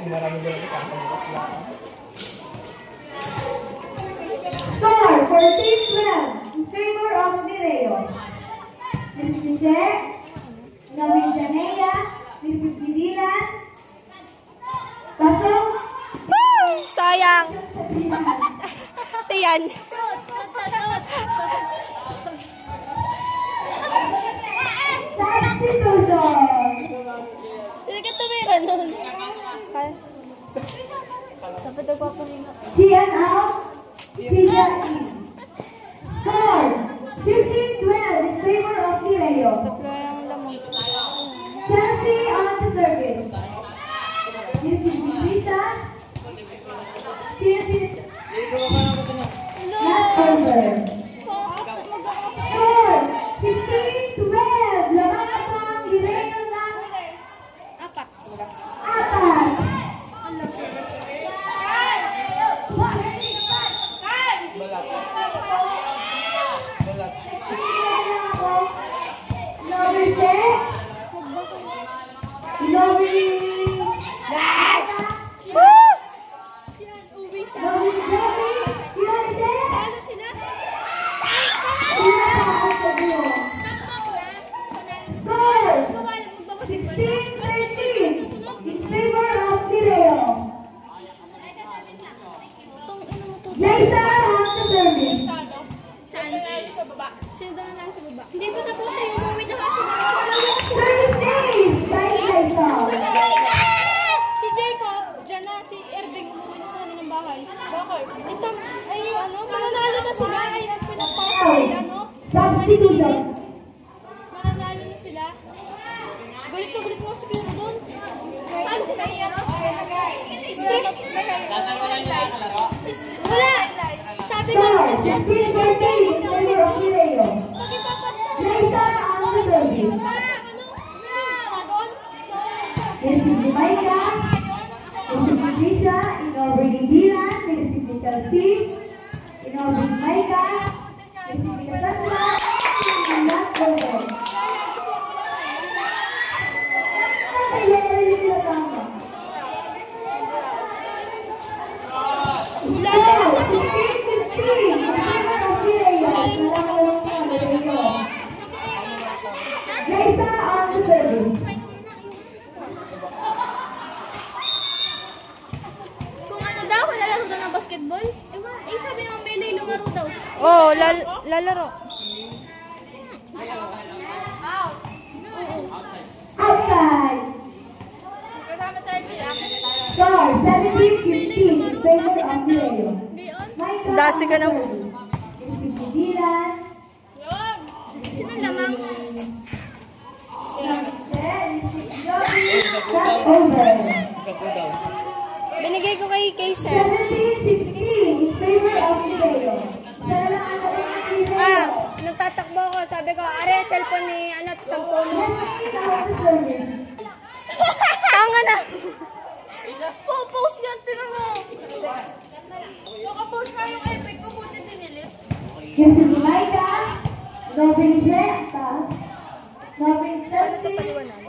Score for Team 12 in favor of Mireo. Miss Michelle, Novi Janea, Miss Gidilan, Pasok. Sayang. Tiyan. Substitution. Hindi ka tumira nun. Dapat ako Gian out. Gian in. Score 15-12 in favor of Mireo. tatlo lang lamang. Chelsea on the service. This is Lisa. Not over. Score 16-12. Laban po ang Mireo ng Apat. apat. Talo sila. Sino daw na sa baba? Hindi pa tapos yung umuwi na kasi si Jacob, dyan na, si Erving umuwi na sa kanilang bahay. Bakit? Ito, ay ano, mananalo na sila. Ay, ang pinagpasa ay ano, mananalo na sila. Galit na siguro doon. Ano sila yan? Wala! Sabi ko, basketball? Eh, sabi ng Melay, lumaro daw. Oo, lalaro. Outside. Score 17-15 in favor of Mireo. Dasi ka ng... Sino lamang? Binigay ko kay Sir. 17-16 in favor of Mireo. Nagtatakbo ako. Sabi ko, are, cellphone ni anak, sampun. Tanga na. Post yan, tinan mo. Nakapost na yung epic ko, buti dinilit. Here's the Maika. No finish it. No finish it.